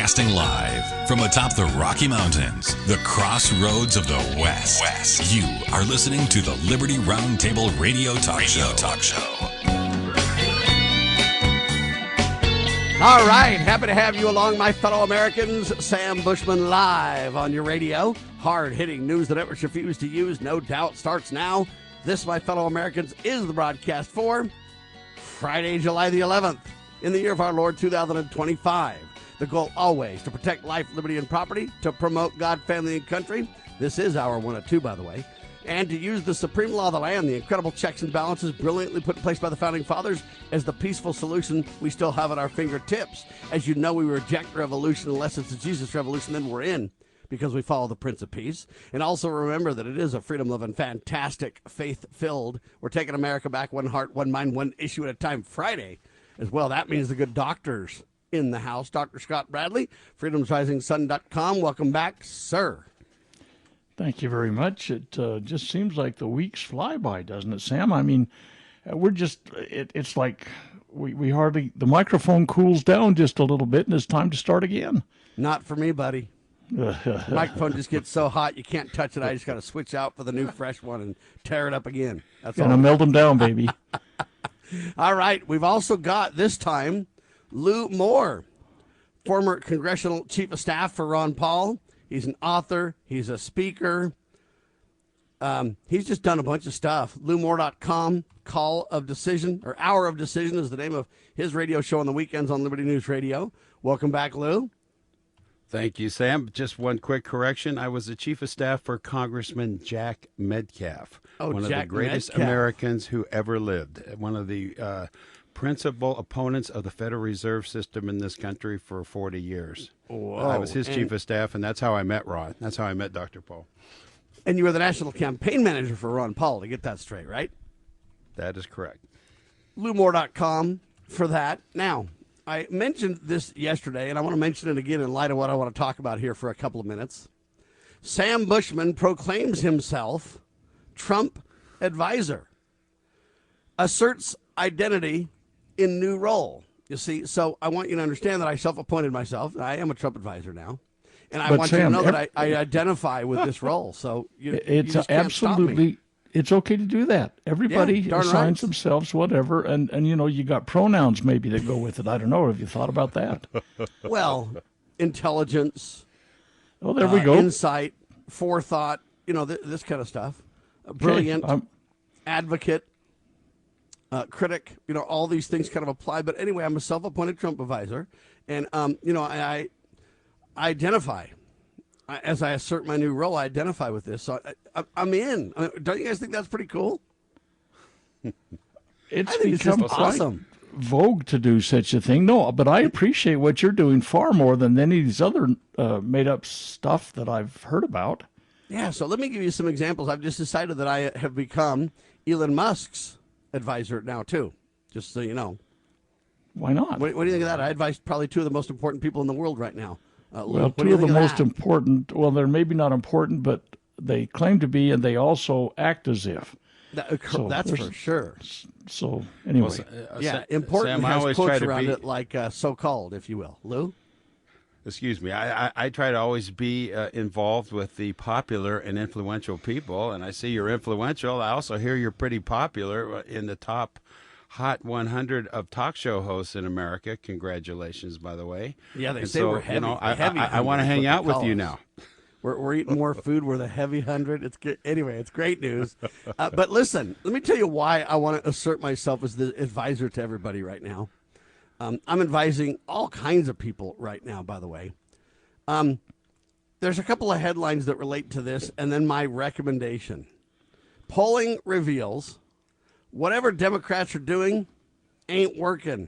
Broadcasting live from atop the Rocky Mountains, the crossroads of the West. You are listening to the Liberty RoundTable Radio Talk Show. All right, happy to have you along, my fellow Americans. Sam Bushman live on your radio. Hard-hitting news that networks refuse to use, no doubt, starts now. This, my fellow Americans, is the broadcast for Friday, July the 11th, in the year of our Lord 2025. The goal always to protect life, liberty, and property, to promote God, family, and country. This is hour 102, by the way. And to use the supreme law of the land, the incredible checks and balances brilliantly put in place by the Founding Fathers as the peaceful solution we still have at our fingertips. As you know, we reject revolution unless it's a Jesus revolution, then we're in, because we follow the Prince of Peace. And also remember that it is a freedom-loving, fantastic, faith-filled, we're taking America back, one heart, one mind, one issue at a time Friday as well. That means the good doctors in the house. Dr. Scott Bradley, freedomsrisingsun.com. Welcome back, sir. Thank you very much. It just seems like the weeks fly by, doesn't it, Sam? I mean, we're just, it's like we hardly, the microphone cools down just a little bit and it's time to start again. Not for me, buddy. The microphone just gets so hot you can't touch it. I just got to switch out for the new fresh one and tear it up again. That's all. Gonna melt them down, baby. All right. We've also got this time Lew Moore, former congressional chief of staff for Ron Paul. He's an author. He's a speaker. He's just done a bunch of stuff. LewMoore.com, Call of Decision, or Hour of Decision is the name of his radio show on the weekends on Liberty News Radio. Welcome back, Lew. Thank you, Sam. Just one quick correction. I was the chief of staff for Congressman Jack Metcalf, one of the greatest Americans who ever lived, one of the principal opponents of the Federal Reserve System in this country for 40 years. Whoa. I was his chief of staff, and that's how I met Ron. That's how I met Dr. Paul. And you were the national campaign manager for Ron Paul, to get that straight, right? That is correct. LewMoore.com for that. Now, I mentioned this yesterday, and I want to mention it again in light of what I want to talk about here for a couple of minutes. Sam Bushman proclaims himself Trump advisor, asserts identity in new role. You see, so I want you to understand that I self-appointed myself. I am a Trump advisor now. And I want Sam, you to know that I identify with this role. So it's you absolutely, it's okay to do that. Everybody assigns themselves whatever. And, you know, you got pronouns maybe that go with it. I don't know. Have you thought about that? Well, intelligence. Oh, there we go. Insight, forethought, you know, this kind of stuff. Brilliant, advocate. Critic, you know, all these things kind of apply. But anyway, I'm a self-appointed Trump advisor. And, you know, I identify, as I assert my new role, I identify with this. So I'm in. I mean, don't you guys think that's pretty cool? It's become awesome. Vogue to do such a thing. No, but I appreciate what you're doing far more than any of these other made-up stuff that I've heard about. Yeah, so let me give you some examples. I've just decided that I have become Elon Musk's advisor now too, just so you know. Why not? What do you think of that? I advise probably two of the most important people in the world right now. Well, two of the most important, well, they're maybe not important, but they claim to be, and they also act as if. That's for sure. So anyway. Yeah, important Sam, has quotes around it like so-called, if you will. Lew? Excuse me. I try to always be involved with the popular and influential people, and I see you're influential. I also hear you're pretty popular in the top Hot 100 of talk show hosts in America. Congratulations, by the way. Yeah, they say we're heavy. You know, I want to hang out with you now. We're eating more food. We're the heavy 100. It's good. Anyway, it's great news. But listen, let me tell you why I want to assert myself as the advisor to everybody right now. I'm advising all kinds of people right now, by the way. There's a couple of headlines that relate to this, and then my recommendation. Polling reveals whatever Democrats are doing ain't working.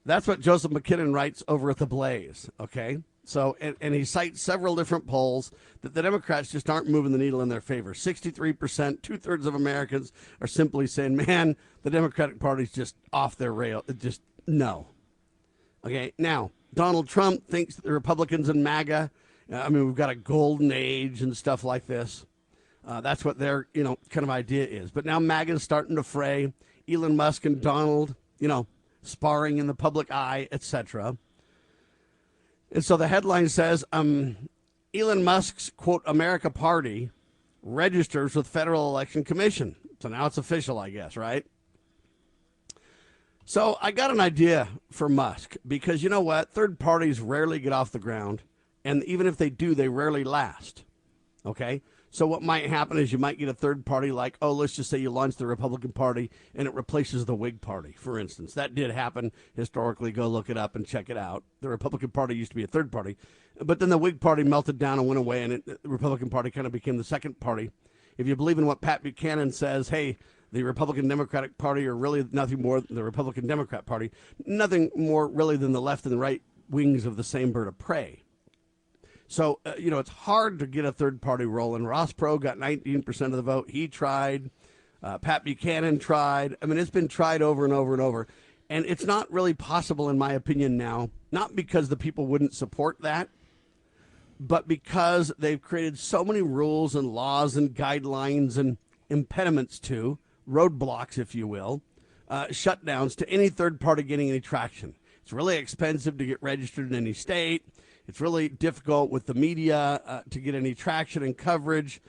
That's what Joseph McKinnon writes over at The Blaze, okay? So, and he cites several different polls that the Democrats just aren't moving the needle in their favor. 63%, two-thirds of Americans are simply saying, man, the Democratic Party's just off their rail. Just no. Okay, now, Donald Trump thinks that the Republicans and MAGA, I mean, we've got a golden age and stuff like this. That's what their, you know, kind of idea is. But now MAGA's starting to fray. Elon Musk and Donald, you know, sparring in the public eye, etc. And so the headline says, Elon Musk's, quote, America Party registers with Federal Election Commission. So now it's official, I guess, right? So I got an idea for Musk, because you know what? Third parties rarely get off the ground. And even if they do, they rarely last. Okay? So what might happen is you might get a third party like, oh, let's just say you launch the Republican Party and it replaces the Whig Party, for instance. That did happen historically. Go look it up and check it out. The Republican Party used to be a third party, but then the Whig Party melted down and went away, and the Republican Party kind of became the second party. If you believe in what Pat Buchanan says, hey, the Republican Democratic Party are really nothing more than the Republican Democrat Party, nothing more really than the left and the right wings of the same bird of prey. So, it's hard to get a third party rolling. Ross Perot got 19% of the vote. He tried. Pat Buchanan tried. I mean, it's been tried over and over and over. And it's not really possible, in my opinion, now, not because the people wouldn't support that, but because they've created so many rules and laws and guidelines and impediments to, roadblocks, if you will, shutdowns to any third party getting any traction. It's really expensive to get registered in any state. It's really difficult with the media to get any traction and coverage.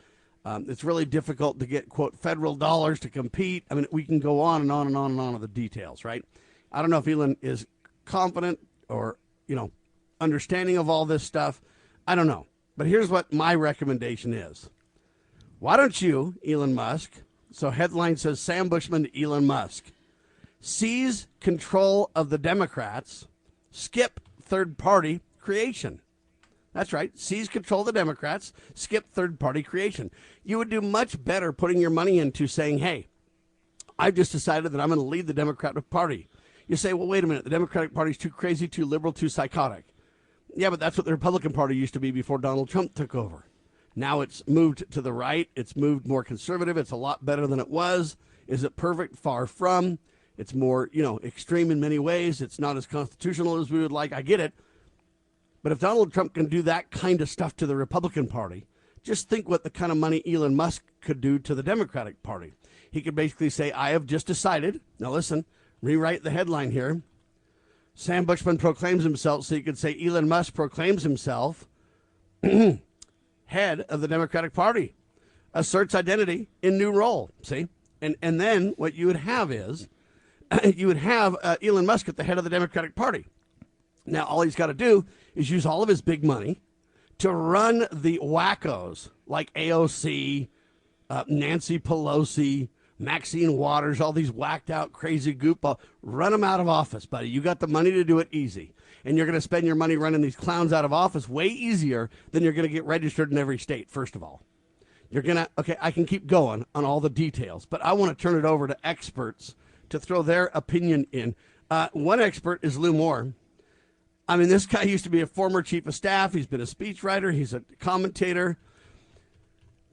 It's really difficult to get, quote, federal dollars to compete. I mean, we can go on and on and on and on with the details, right? I don't know if Elon is confident or, understanding of all this stuff. I don't know. But here's what my recommendation is. Why don't you, Elon Musk, so headline says Sam Bushman to Elon Musk, seize control of the Democrats, skip third party creation. That's right. Seize control of the Democrats, skip third party creation. You would do much better putting your money into saying, hey, I've just decided that I'm going to lead the Democratic Party. You say, well, wait a minute. The Democratic Party is too crazy, too liberal, too psychotic. Yeah, but that's what the Republican Party used to be before Donald Trump took over. Now it's moved to the right. It's moved more conservative. It's a lot better than it was. Is it perfect? Far from. It's more, extreme in many ways. It's not as constitutional as we would like. I get it. But if Donald Trump can do that kind of stuff to the Republican Party, just think what the kind of money Elon Musk could do to the Democratic Party. He could basically say, I have just decided. Now listen, rewrite the headline here. Sam Bushman proclaims himself, so you could say Elon Musk proclaims himself head of the Democratic Party, asserts identity in new role. See? And then what you would have is, you would have Elon Musk at the head of the Democratic Party. Now, all he's got to do is use all of his big money to run the wackos like AOC, Nancy Pelosi, Maxine Waters, all these whacked out crazy goofball. Run them out of office, buddy. You got the money to do it easy. And you're going to spend your money running these clowns out of office way easier than you're going to get registered in every state, first of all. You're going to, okay, I can keep going on all the details, but I want to turn it over to experts to throw their opinion in. One expert is Lew Moore. I mean, this guy used to be a former chief of staff. He's been a speechwriter. He's a commentator,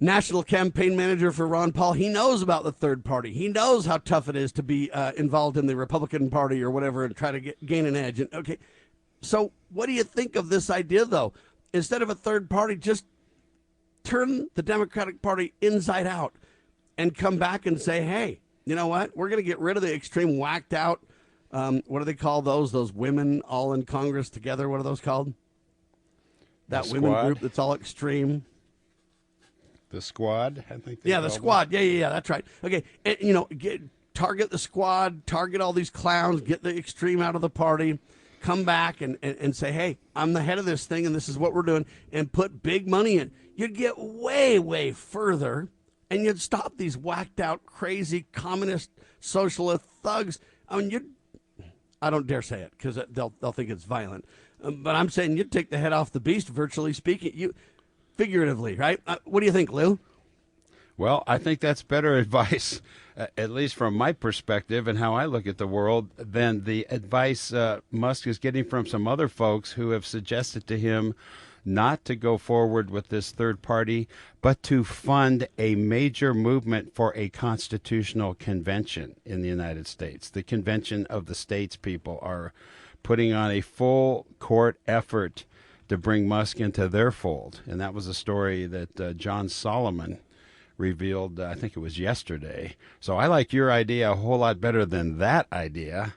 national campaign manager for Ron Paul. He knows about the third party. He knows how tough it is to be involved in the Republican Party or whatever and try to gain an edge. And, okay, so what do you think of this idea, though? Instead of a third party, just turn the Democratic Party inside out and come back and say, hey, you know what? We're going to get rid of the extreme whacked out. What do they call those? Those women all in Congress together. What are those called? That women group that's all extreme. The squad, I think. Yeah, the squad. Yeah. That's right. Okay, and, target the squad, target all these clowns, get the extreme out of the party, come back and say, hey, I'm the head of this thing, and this is what we're doing, and put big money in. You'd get way, way further, and you'd stop these whacked out, crazy communist, socialist thugs. I mean, I don't dare say it because they'll think it's violent. But I'm saying you'd take the head off the beast, virtually speaking, figuratively, right? What do you think, Lew? Well, I think that's better advice, at least from my perspective and how I look at the world, than the advice Musk is getting from some other folks who have suggested to him not to go forward with this third party, but to fund a major movement for a constitutional convention in the United States. The Convention of the States people are putting on a full court effort to bring Musk into their fold. And that was a story that John Solomon revealed, I think it was yesterday. So I like your idea a whole lot better than that idea.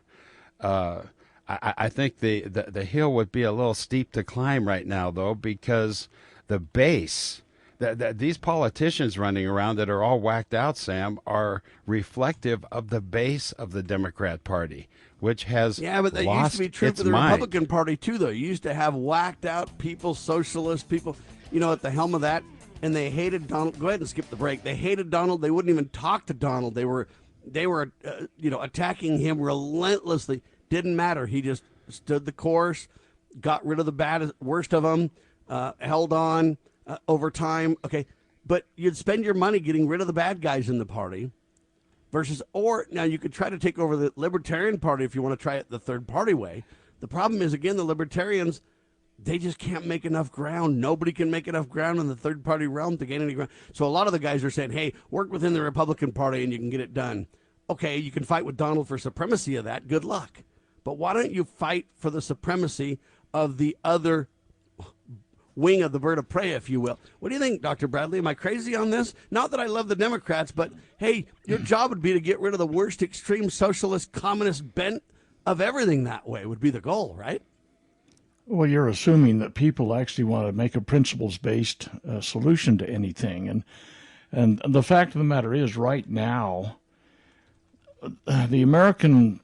I think the hill would be a little steep to climb right now, though, because the base, these politicians running around that are all whacked out, Sam, are reflective of the base of the Democrat Party, which has but that used to be true for the Republican Party, too, though. You used to have whacked out people, socialist people, at the helm of that, and they hated Donald. Go ahead and skip the break. They hated Donald. They wouldn't even talk to Donald. They were attacking him relentlessly. Didn't matter. He just stood the course, got rid of the worst of them, held on over time. Okay, but you'd spend your money getting rid of the bad guys in the party or now you could try to take over the Libertarian Party if you want to try it the third party way. The problem is, again, the Libertarians, they just can't make enough ground. Nobody can make enough ground in the third party realm to gain any ground. So a lot of the guys are saying, hey, work within the Republican Party and you can get it done. Okay, you can fight with Donald for supremacy of that. Good luck. But why don't you fight for the supremacy of the other wing of the bird of prey, if you will? What do you think, Dr. Bradley? Am I crazy on this? Not that I love the Democrats, but hey, your job would be to get rid of the worst extreme socialist communist bent of everything. That way would be the goal, right? Well, you're assuming that people actually want to make a principles-based solution to anything. And the fact of the matter is, right now, the American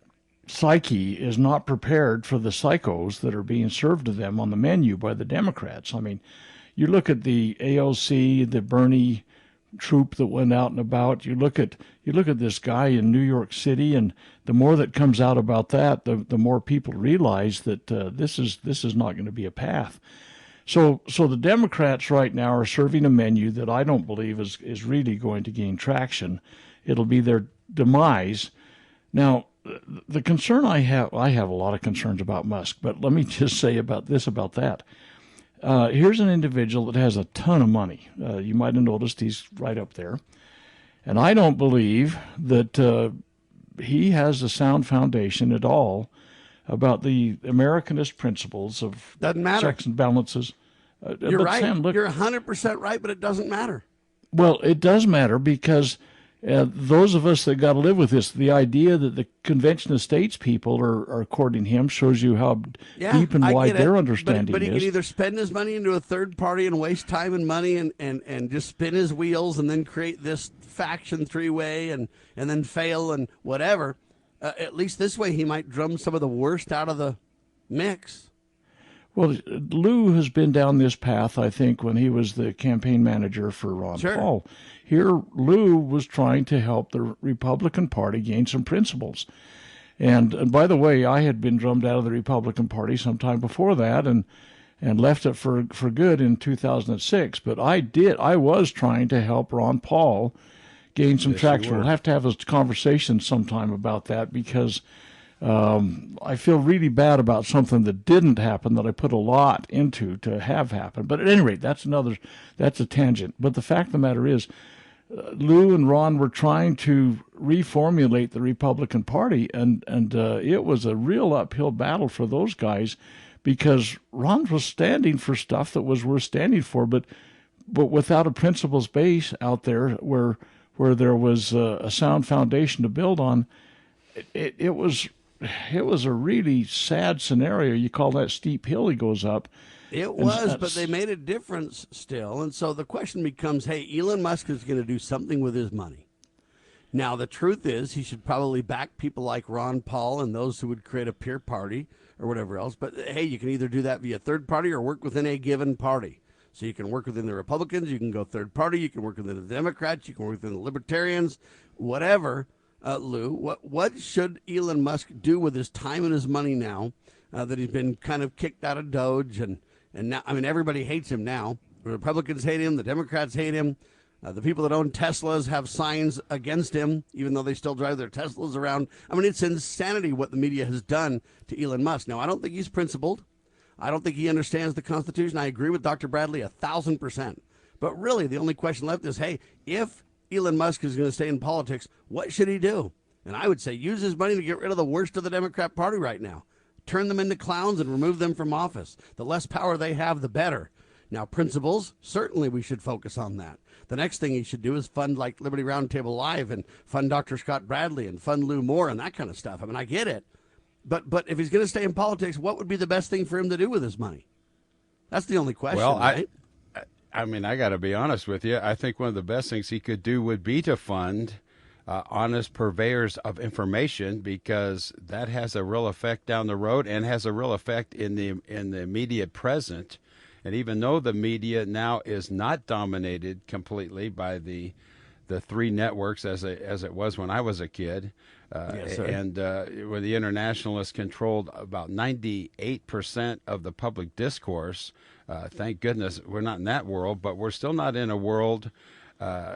psyche is not prepared for the psychos that are being served to them on the menu by the Democrats. I mean, you look at the AOC, the Bernie troop that went out and about. You look at this guy in New York City, and the more that comes out about that, the more people realize that this is not going to be a path. So the Democrats right now are serving a menu that I don't believe is really going to gain traction. It'll be their demise. Now, the concern I have a lot of concerns about Musk, but let me just say about that. Here's an individual that has a ton of money. You might have noticed he's right up there. And I don't believe that he has a sound foundation at all about the Americanist principles of checks and balances. You're right. Sam, look, you're 100% right, but it doesn't matter. Well, it does matter because those of us that got to live with this, the idea that the Convention of States people are courting him shows you how deep and wide their understanding is. But he can either spend his money into a third party and waste time and money and just spin his wheels and then create this faction three-way and then fail and whatever. At least this way he might drum some of the worst out of the mix. Well, Lew has been down this path, I think, when he was the campaign manager for Ron Paul. Here, Lew was trying to help the Republican Party gain some principles. And by the way, I had been drummed out of the Republican Party sometime before that and left it for good in 2006. But I was trying to help Ron Paul gain some traction. We'll have to have a conversation sometime about that because I feel really bad about something that didn't happen that I put a lot into to have happen. But at any rate, that's a tangent. But the fact of the matter is, Lew and Ron were trying to reformulate the Republican Party, and it was a real uphill battle for those guys because Ron was standing for stuff that was worth standing for, but without a principles base out there where there was a sound foundation to build on, it was a really sad scenario. You call that steep hill he goes up. It was, but they made a difference still. And so the question becomes, hey, Elon Musk is going to do something with his money. Now, the truth is he should probably back people like Ron Paul and those who would create a peer party or whatever else. But, hey, you can either do that via third party or work within a given party. So you can work within the Republicans, you can go third party, you can work within the Democrats, you can work within the Libertarians, whatever. Lew, what should Elon Musk do with his time and his money now that he's been kind of kicked out of Doge and now, I mean, everybody hates him now. The Republicans hate him. The Democrats hate him. The people that own Teslas have signs against him, even though they still drive their Teslas around. I mean, it's insanity what the media has done to Elon Musk. Now, I don't think he's principled. I don't think he understands the Constitution. I agree with Dr. Bradley 1,000%. But really, the only question left is, hey, if Elon Musk is going to stay in politics, what should he do? And I would say use his money to get rid of the worst of the Democrat Party right now. Turn them into clowns and remove them from office. The less power they have, the better. Now, principles, certainly we should focus on that. The next thing he should do is fund like Liberty RoundTable Live and fund Dr. Scott Bradley and fund Lew Moore and that kind of stuff. I mean, I get it. But if he's going to stay in politics, what would be the best thing for him to do with his money? That's the only question, right? I mean, I got to be honest with you. I think one of the best things he could do would be to fund honest purveyors of information, because that has a real effect down the road and has a real effect in the immediate present. And even though the media now is not dominated completely by the three networks as it was when I was a kid, Yes, sir. and where the internationalists controlled about 98% of the public discourse. Thank goodness we're not in that world, but we're still not in a world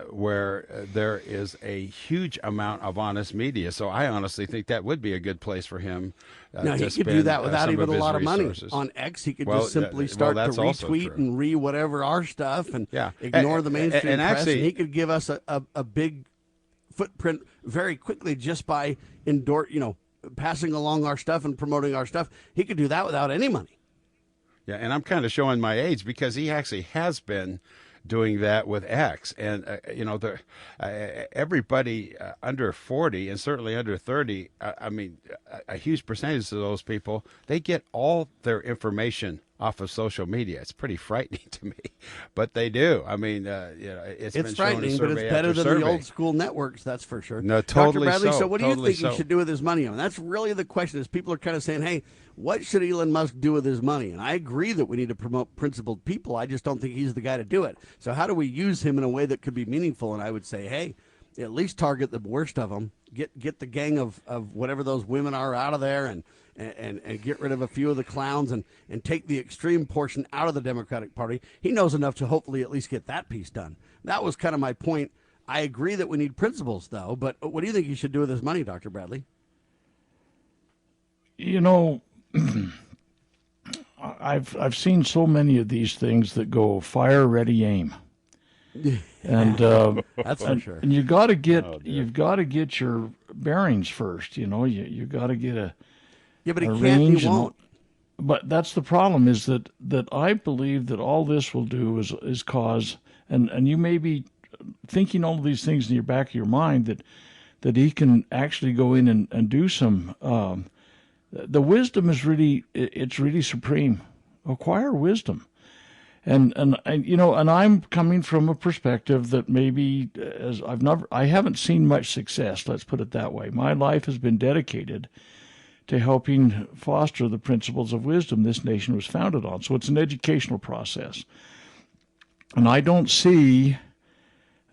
where there is a huge amount of honest media. So I honestly think that would be a good place for him now, to he spend could do that without even a lot of money. resources. On X, he could just simply start to that's also retweet true. and whatever our stuff and Yeah. ignore the mainstream and press. actually- And he could give us a big footprint very quickly just by passing along our stuff and promoting our stuff. He could do that without any money. Yeah, and I'm kind of showing my age because he actually has been doing that with X. And, everybody under 40 and certainly under 30, a huge percentage of those people, they get all their information off of social media. It's pretty frightening to me, but they do. I mean, it's been frightening, shown but in it's better than survey. the old school networks, that's for sure. No, totally Dr. Bradley, so. what do you Totally think he should do with his money? I mean, that's really the question. Is people are kind of saying, hey, what should Elon Musk do with his money? And I agree that we need to promote principled people. I just don't think he's the guy to do it. So how do we use him in a way that could be meaningful? And I would say, hey, at least target the worst of them. Get the gang of whatever those women are out of there and get rid of a few of the clowns and take the extreme portion out of the Democratic Party. He knows enough to hopefully at least get that piece done. That was kind of my point. I agree that we need principles, though. But what do you think he should do with his money, Dr. Bradley? I've seen so many of these things that go fire, ready, aim. And that's for sure. And you've got to get your bearings first. You got to get but he a can't. range. He won't. But that's the problem. Is that I believe that all this will do is cause, and you may be thinking all of these things in your back of your mind that he can actually go in and do some. The wisdom is really supreme. Acquire wisdom. And I'm coming from a perspective that maybe I haven't seen much success. Let's put it that way. My life has been dedicated to helping foster the principles of wisdom this nation was founded on. So it's an educational process, and I don't see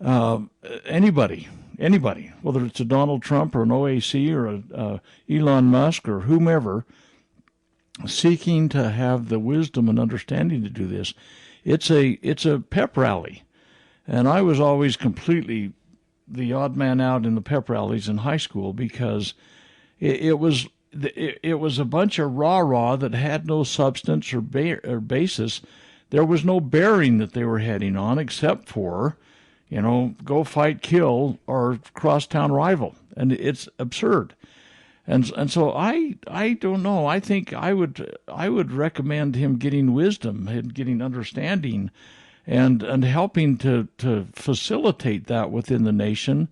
anybody, whether it's a Donald Trump or an OAC or a Elon Musk or whomever, seeking to have the wisdom and understanding to do this. It's a pep rally, and I was always completely the odd man out in the pep rallies in high school because it was a bunch of rah-rah that had no substance or basis. There was no bearing that they were heading on except for, go fight, kill, or crosstown rival, and it's absurd. And so I don't know. I think I would recommend him getting wisdom and getting understanding, and helping to facilitate that within the nation,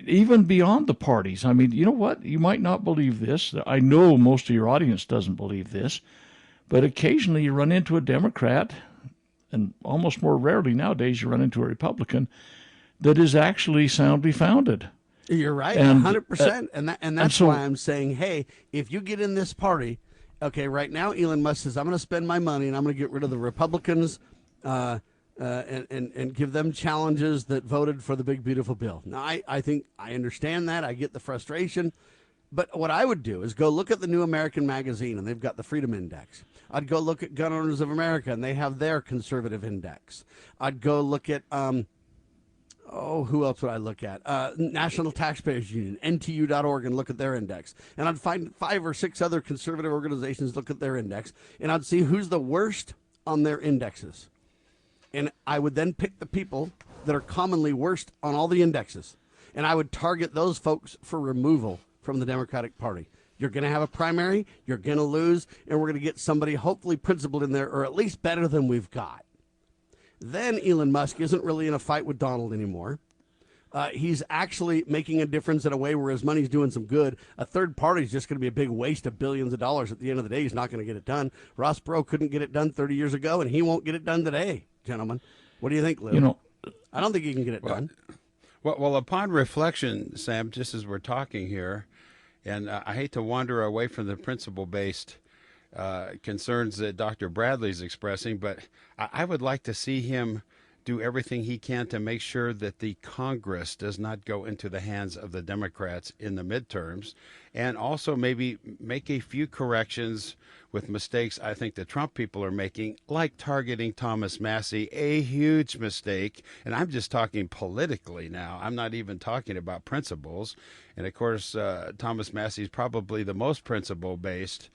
even beyond the parties. I mean, you know what? You might not believe this. I know most of your audience doesn't believe this, but occasionally you run into a Democrat, and almost more rarely nowadays you run into a Republican that is actually soundly founded. You're right, and 100%. And that's why I'm saying, hey, if you get in this party, okay, right now Elon Musk says, I'm going to spend my money and I'm going to get rid of the Republicans and give them challenges that voted for the big, beautiful bill. Now, I think I understand that. I get the frustration. But what I would do is go look at the New American Magazine, and they've got the Freedom Index. I'd go look at Gun Owners of America, and they have their conservative index. I'd go look at who else would I look at? National Taxpayers Union, NTU.org, and look at their index. And I'd find 5 or 6 other conservative organizations, look at their index, and I'd see who's the worst on their indexes. And I would then pick the people that are commonly worst on all the indexes. And I would target those folks for removal from the Democratic Party. You're going to have a primary, you're going to lose, and we're going to get somebody hopefully principled in there, or at least better than we've got. Then Elon Musk isn't really in a fight with Donald anymore. He's actually making a difference in a way where his money's doing some good. A third party is just going to be a big waste of billions of dollars. At the end of the day, he's not going to get it done. Ross Perot couldn't get it done 30 years ago, and he won't get it done today, gentlemen. What do you think, Lew? I don't think he can get it done. Well, upon reflection, Sam, just as we're talking here, and I hate to wander away from the principle-based concerns that Dr. Bradley's expressing, but I would like to see him do everything he can to make sure that the Congress does not go into the hands of the Democrats in the midterms, and also maybe make a few corrections with mistakes I think the Trump people are making, like targeting Thomas Massie, a huge mistake. And I'm just talking politically now. I'm not even talking about principles. And of course, Thomas Massie is probably the most principle-based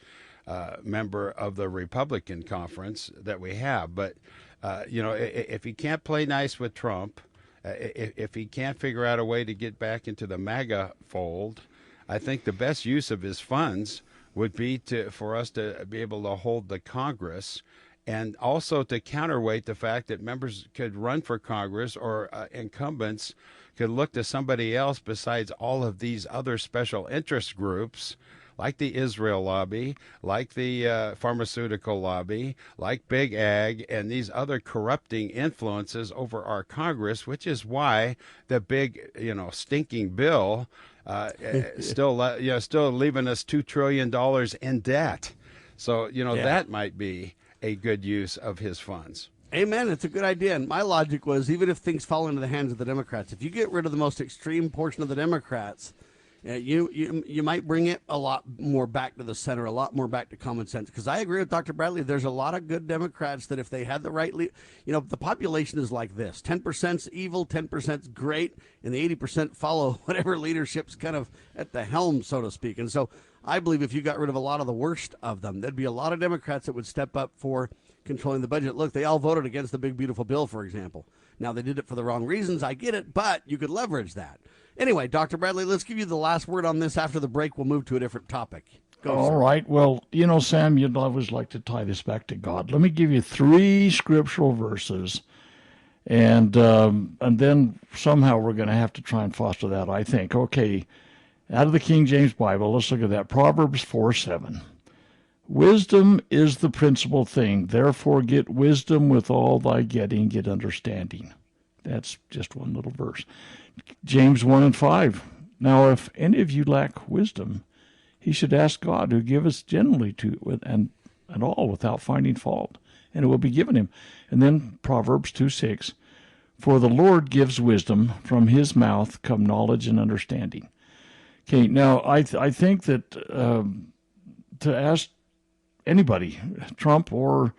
member of the Republican conference that we have. But if he can't play nice with Trump, if he can't figure out a way to get back into the MAGA fold, I think the best use of his funds would be for us to be able to hold the Congress, and also to counterweight the fact that members could run for Congress, or incumbents could look to somebody else besides all of these other special interest groups, like the Israel lobby, like the pharmaceutical lobby, like Big Ag, and these other corrupting influences over our Congress, which is why the big, stinking bill still leaving us $2 trillion in debt. So, that might be a good use of his funds. Amen. It's a good idea. And my logic was, even if things fall into the hands of the Democrats, if you get rid of the most extreme portion of the Democrats, you might bring it a lot more back to the center, a lot more back to common sense. Because I agree with Dr. Bradley. There's a lot of good Democrats that if they had the right, the population is like this: 10%'s evil, 10%'s great, and the 80% follow whatever leadership's kind of at the helm, so to speak. And so I believe if you got rid of a lot of the worst of them, there'd be a lot of Democrats that would step up for controlling the budget. Look, they all voted against the big, beautiful bill, for example. Now, they did it for the wrong reasons. I get it, but you could leverage that. Anyway, Dr. Bradley, let's give you the last word on this. After the break, we'll move to a different topic. All right. Well, Sam, you'd always like to tie this back to God. Let me give you 3 scriptural verses, and then somehow we're going to have to try and foster that, I think. Okay, out of the King James Bible, let's look at that. Proverbs 4:7. Wisdom is the principal thing. Therefore, get wisdom. With all thy getting, get understanding. That's just one little verse. James 1:5. Now, if any of you lack wisdom, he should ask God, who giveth generally to and all without finding fault, and it will be given him. And then Proverbs 2:6. For the Lord gives wisdom; from his mouth come knowledge and understanding. Okay, now I think that to ask anybody, Trump or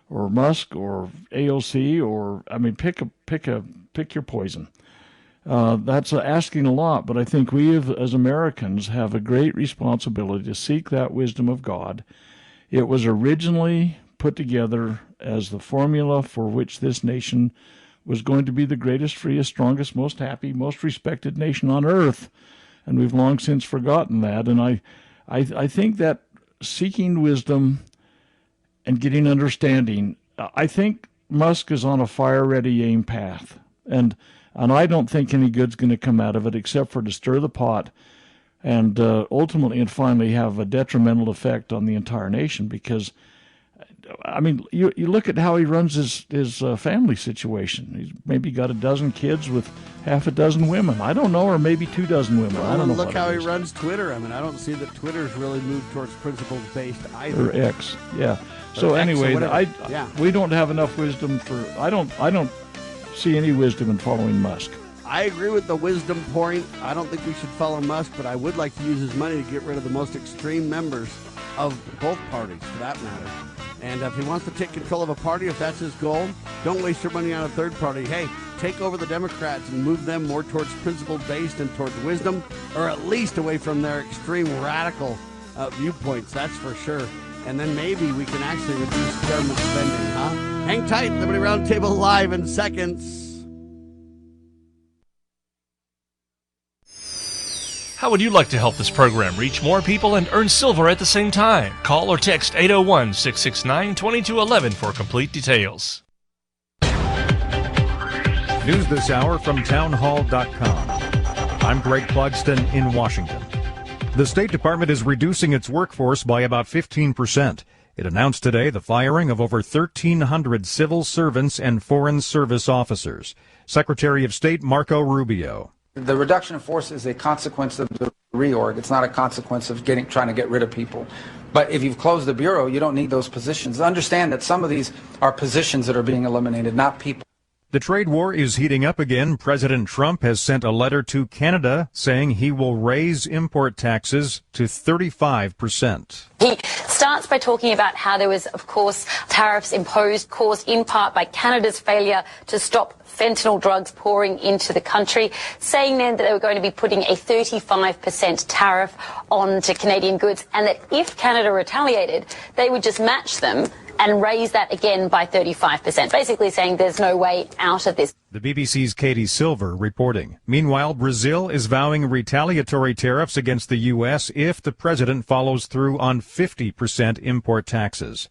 Musk or AOC, or pick your poison. That's asking a lot, but I think we as Americans have a great responsibility to seek that wisdom of God. It was originally put together as the formula for which this nation was going to be the greatest, freest, strongest, most happy, most respected nation on earth, and we've long since forgotten that. And I think that seeking wisdom and getting understanding, I think Musk is on a fire-ready aim path, and I don't think any good's going to come out of it except for to stir the pot and ultimately and finally have a detrimental effect on the entire nation. Because, you look at how he runs his family situation. He's maybe got a dozen kids with half a dozen women. I don't know, or maybe 24 women. I don't know. Look how he runs Twitter. I don't see that Twitter's really moved towards principles-based either. Or X, yeah. So anyway, we don't have enough wisdom for. I don't see any wisdom in following Musk. I agree with the wisdom point. I don't think we should follow Musk, but I would like to use his money to get rid of the most extreme members of both parties, for that matter. And if he wants to take control of a party, if that's his goal, don't waste your money on a third party. Hey, take over the Democrats and move them more towards principle-based and towards wisdom, or at least away from their extreme radical viewpoints, that's for sure. And then maybe we can actually reduce government spending, huh? Hang tight. Liberty Roundtable live in seconds. How would you like to help this program reach more people and earn silver at the same time? Call or text 801-669-2211 for complete details. News this hour from townhall.com. I'm Greg Clugston in Washington. The State Department is reducing its workforce by about 15%. It announced today the firing of over 1,300 civil servants and foreign service officers. Secretary of State Marco Rubio. The reduction in force is a consequence of the reorg. It's not a consequence of trying to get rid of people. But if you've closed the Bureau, you don't need those positions. Understand that some of these are positions that are being eliminated, not people. The trade war is heating up again. President Trump has sent a letter to Canada saying he will raise import taxes to 35%. He starts by talking about how there was, of course, tariffs imposed, caused in part by Canada's failure to stop fentanyl drugs pouring into the country, saying then that they were going to be putting a 35% tariff onto Canadian goods, and that if Canada retaliated, they would just match them and raise that again by 35%, basically saying there's no way out of this. The BBC's Katie Silver reporting. Meanwhile, Brazil is vowing retaliatory tariffs against the U.S. if the president follows through on 50% import taxes.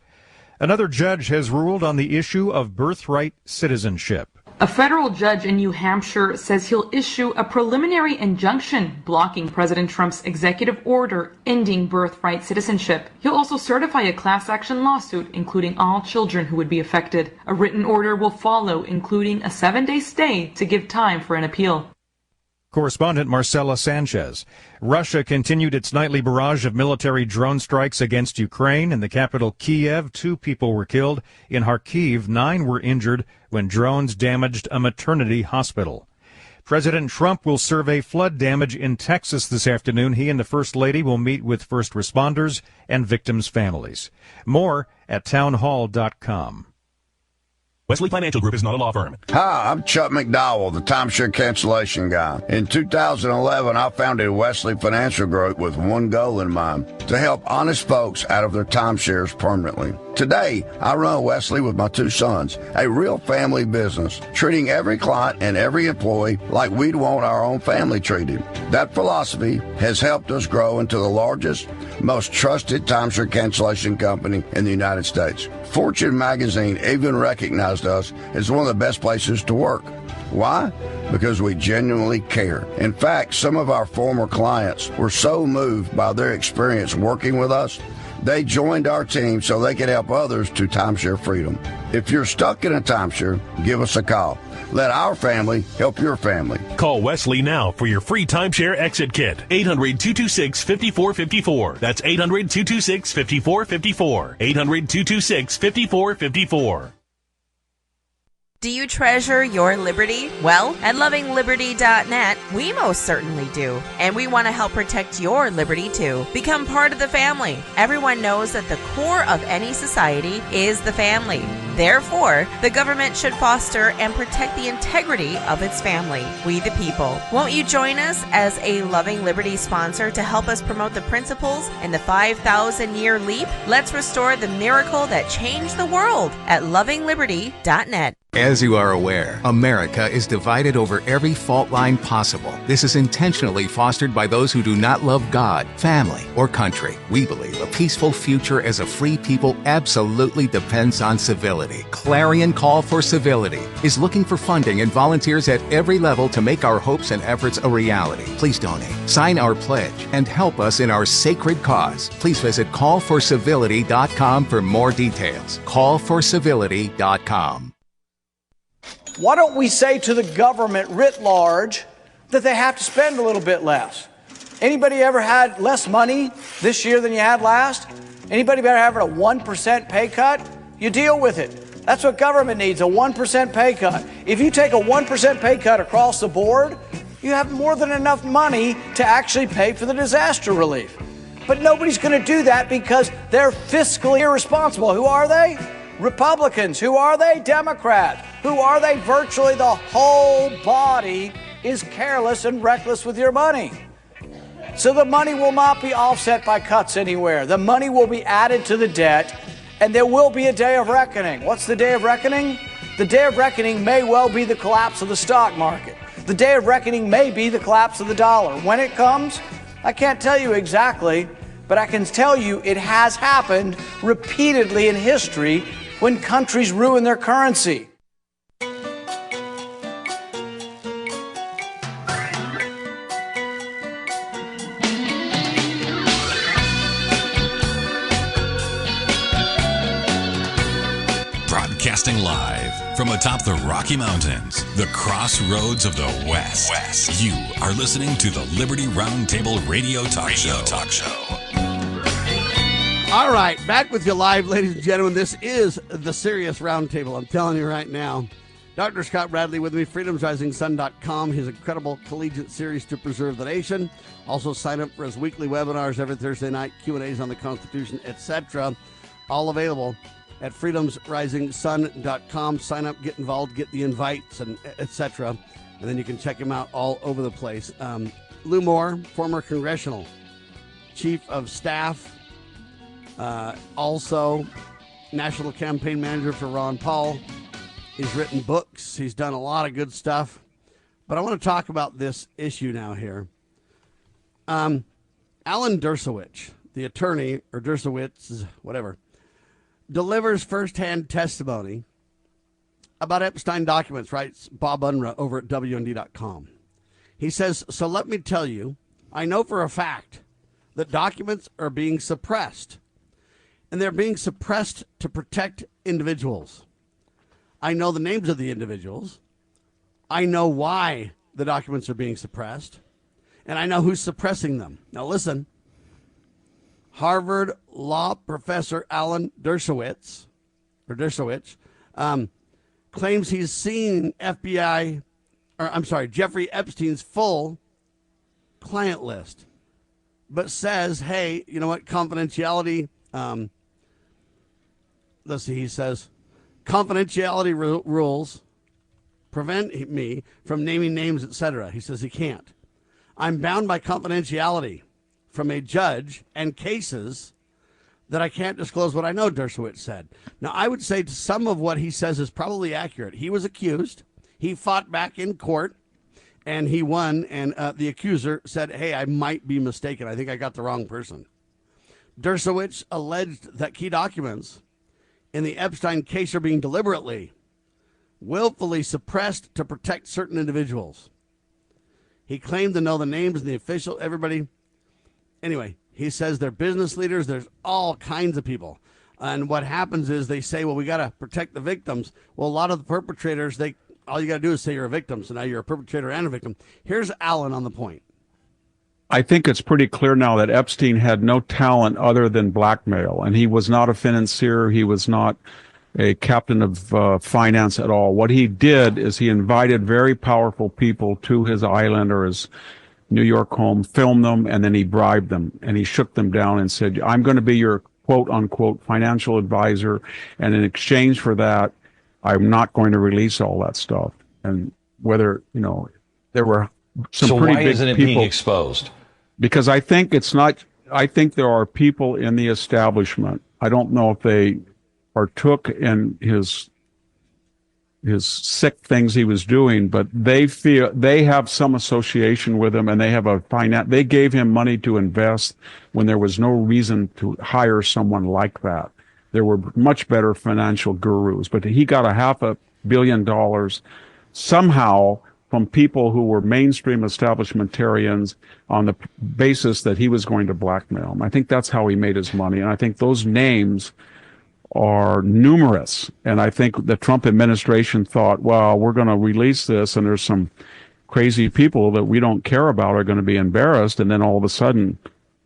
Another judge has ruled on the issue of birthright citizenship. A federal judge in New Hampshire says he'll issue a preliminary injunction blocking President Trump's executive order ending birthright citizenship. He'll also certify a class action lawsuit, including all children who would be affected. A written order will follow, including a 7-day stay to give time for an appeal. Correspondent Marcela Sanchez. Russia continued its nightly barrage of military drone strikes against Ukraine. In the capital Kiev, 2 people were killed. In Kharkiv, 9 were injured when drones damaged a maternity hospital. President Trump will survey flood damage in Texas this afternoon. He and the First Lady will meet with first responders and victims' families. More at townhall.com. Wesley Financial Group is not a law firm. Hi, I'm Chuck McDowell, the timeshare cancellation guy. In 2011, I founded Wesley Financial Group with one goal in mind, to help honest folks out of their timeshares permanently. Today, I run Wesley with my 2 sons, a real family business, treating every client and every employee like we'd want our own family treated. That philosophy has helped us grow into the largest, most trusted timeshare cancellation company in the United States. Fortune magazine even recognized us as one of the best places to work. Why? Because we genuinely care. In fact, some of our former clients were so moved by their experience working with us, they joined our team so they could help others to timeshare freedom. If you're stuck in a timeshare, give us a call. Let our family help your family. Call Wesley now for your free timeshare exit kit. 800-226-5454. That's 800-226-5454. 800-226-5454. Do you treasure your liberty? Well, at lovingliberty.net, we most certainly do. And we want to help protect your liberty too. Become part of the family. Everyone knows that the core of any society is the family. Therefore, the government should foster and protect the integrity of its family, we the people. Won't you join us as a Loving Liberty sponsor to help us promote the principles in the 5,000-year leap? Let's restore the miracle that changed the world at lovingliberty.net. As you are aware, America is divided over every fault line possible. This is intentionally fostered by those who do not love God, family, or country. We believe a peaceful future as a free people absolutely depends on civility. Clarion Call for Civility is looking for funding and volunteers at every level to make our hopes and efforts a reality. Please donate, sign our pledge, and help us in our sacred cause. Please visit callforcivility.com for more details. Callforcivility.com. Why don't we say to the government writ large that they have to spend a little bit less? Anybody ever had less money this year than you had last? Anybody ever having a 1% pay cut? You deal with it. That's what government needs, a 1% pay cut. If you take a 1% pay cut across the board, you have more than enough money to actually pay for the disaster relief. But nobody's going to do that because they're fiscally irresponsible. Who are they? Republicans. Who are they? Democrats. Who are they? Virtually the whole body is careless and reckless with your money. So the money will not be offset by cuts anywhere. The money will be added to the debt, and there will be a day of reckoning. What's the day of reckoning? The day of reckoning may well be the collapse of the stock market. The day of reckoning may be the collapse of the dollar. When it comes, I can't tell you exactly, but I can tell you it has happened repeatedly in history when countries ruin their currency. Live from atop the Rocky Mountains, the crossroads of the West. You are listening to the Liberty RoundTable Radio Talk Show. All right, back with you live, ladies and gentlemen. This is the Serious Roundtable. I'm telling you right now. Dr. Scott Bradley with me, freedomsrisingsun.com, his incredible collegiate series to preserve the nation. Also sign up for his weekly webinars every Thursday night, Q&As on the Constitution, etc. All available at freedomsrisingsun.com. Sign up, get involved, get the invites, and etc. And then you can check him out all over the place. Lew Moore, former congressional chief of staff, also national campaign manager for Ron Paul. He's written books. He's done a lot of good stuff. But I want to talk about this issue now here. Alan Dershowitz, the attorney, or Dershowitz, whatever, delivers firsthand testimony about Epstein documents, writes Bob Unruh over at WND.com. He says, so let me tell you, I know for a fact that documents are being suppressed. And they're being suppressed to protect individuals. I know the names of the individuals. I know why the documents are being suppressed. And I know who's suppressing them. Now listen, Harvard law professor Alan Dershowitz, claims he's seen Jeffrey Epstein's full client list, but says, hey, you know what, confidentiality, he says, confidentiality rules prevent me from naming names, etc. He says he can't. I'm bound by confidentiality from a judge and cases that I can't disclose what I know, Dershowitz said. Now, I would say some of what he says is probably accurate. He was accused. He fought back in court, and he won, and the accuser said, hey, I might be mistaken. I think I got the wrong person. Dershowitz alleged that key documents in the Epstein case are being deliberately, willfully suppressed to protect certain individuals. He claimed to know the names and the official, everybody. Anyway, he says they're business leaders. There's all kinds of people. And what happens is they say, well, we got to protect the victims. Well, a lot of the perpetrators, all you got to do is say you're a victim. So now you're a perpetrator and a victim. Here's Alan on the point. I think it's pretty clear now that Epstein had no talent other than blackmail, and he was not a financier. He was not a captain of finance at all. What he did is he invited very powerful people to his island or his New York home, filmed them, and then he bribed them, and he shook them down and said, I'm going to be your quote-unquote financial advisor, and in exchange for that, I'm not going to release all that stuff. And whether, there were some pretty big people. So why isn't it being exposed? Because I think I think there are people in the establishment. I don't know if they partook in his sick things he was doing, but they feel they have some association with him, and they have they gave him money to invest when there was no reason to hire someone like that. There were much better financial gurus, but he got $500 million somehow from people who were mainstream establishmentarians on the basis that he was going to blackmail him. I think that's how he made his money. And I think those names are numerous. And I think the Trump administration thought, well, we're going to release this, and there's some crazy people that we don't care about are going to be embarrassed. And then all of a sudden,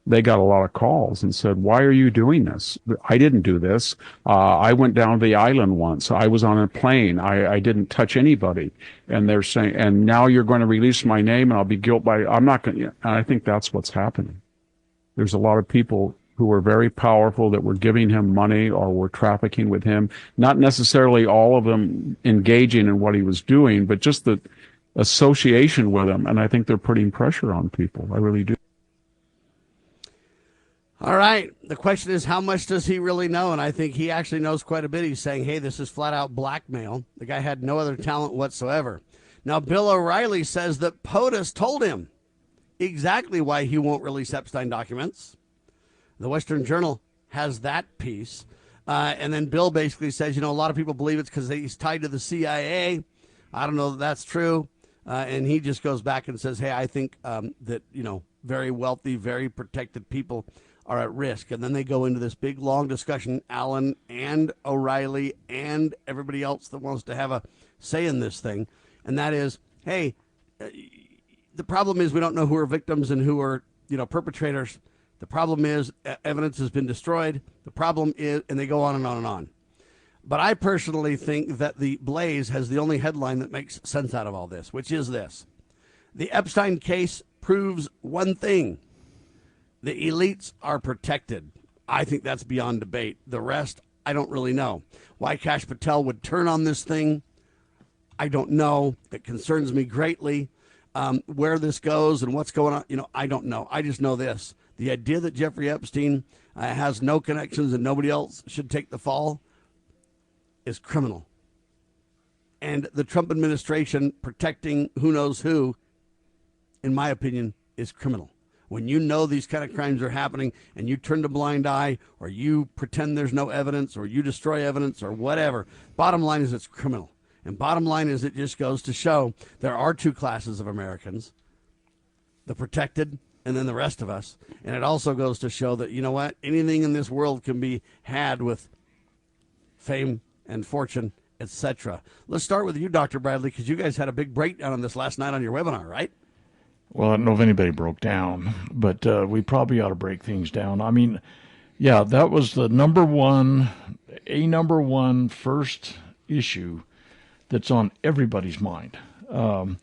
they got a lot of calls and said, why are you doing this? I didn't do this. I went down to the island once. I was on a plane. I didn't touch anybody. And they're saying, and now you're going to release my name and I'll be guilty by, I'm not going to. And I think that's what's happening. There's a lot of people who were very powerful that were giving him money or were trafficking with him. Not necessarily all of them engaging in what he was doing, but just the association with him. And I think they're putting pressure on people. I really do. All right. The question is, how much does he really know? And I think he actually knows quite a bit. He's saying, hey, this is flat out blackmail. The guy had no other talent whatsoever. Now, Bill O'Reilly says that POTUS told him exactly why he won't release Epstein documents. The Western Journal has that piece. And then Bill basically says, a lot of people believe it's because he's tied to the CIA. I don't know that that's true. And he just goes back and says, hey, I think that, very wealthy, very protected people are at risk. And then they go into this big, long discussion, Allen and O'Reilly and everybody else that wants to have a say in this thing. And that is, hey, the problem is we don't know who are victims and who are, perpetrators. The problem is evidence has been destroyed. The problem is, and they go on and on and on. But I personally think that the Blaze has the only headline that makes sense out of all this, which is this. The Epstein case proves one thing. The elites are protected. I think that's beyond debate. The rest, I don't really know. Why Kash Patel would turn on this thing, I don't know. It concerns me greatly. Where this goes and what's going on, I don't know. I just know this. The idea that Jeffrey Epstein has no connections and nobody else should take the fall is criminal. And the Trump administration protecting who knows who, in my opinion, is criminal. When you know these kind of crimes are happening and you turn a blind eye or you pretend there's no evidence or you destroy evidence or whatever, bottom line is it's criminal. And bottom line is it just goes to show there are two classes of Americans, the protected and then the rest of us. And it also goes to show that, you know what, anything in this world can be had with fame and fortune, etc. Let's start with you, Dr. Bradley, because you guys had a big breakdown on this last night on your webinar, right? Well, I don't know if anybody broke down, but we probably ought to break things down. I mean, yeah, that was the number one first issue that's on everybody's mind. And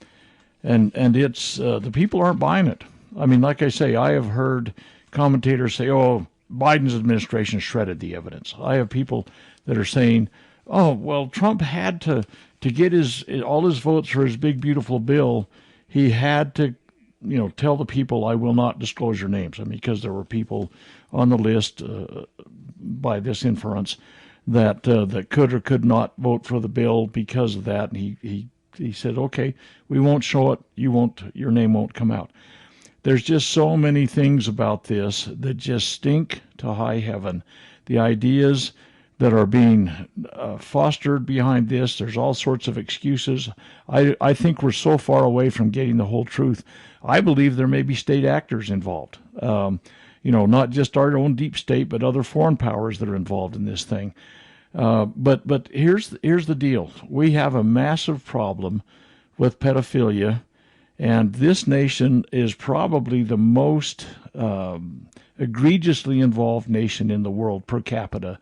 it's the people aren't buying it. I mean, like I say, I have heard commentators say, oh, Biden's administration shredded the evidence. I have people that are saying, oh, well, Trump had to get all his votes for his big, beautiful bill. He had to, tell the people, I will not disclose your names. I mean, because there were people on the list by this inference that could or could not vote for the bill because of that. And he said, okay, we won't show it. Your name won't come out. There's just so many things about this that just stink to high heaven. The ideas that are being fostered behind this, there's all sorts of excuses. I think we're so far away from getting the whole truth. I believe there may be state actors involved. Not just our own deep state, but other foreign powers that are involved in this thing. But here's the deal. We have a massive problem with pedophilia. And this nation is probably the most egregiously involved nation in the world per capita.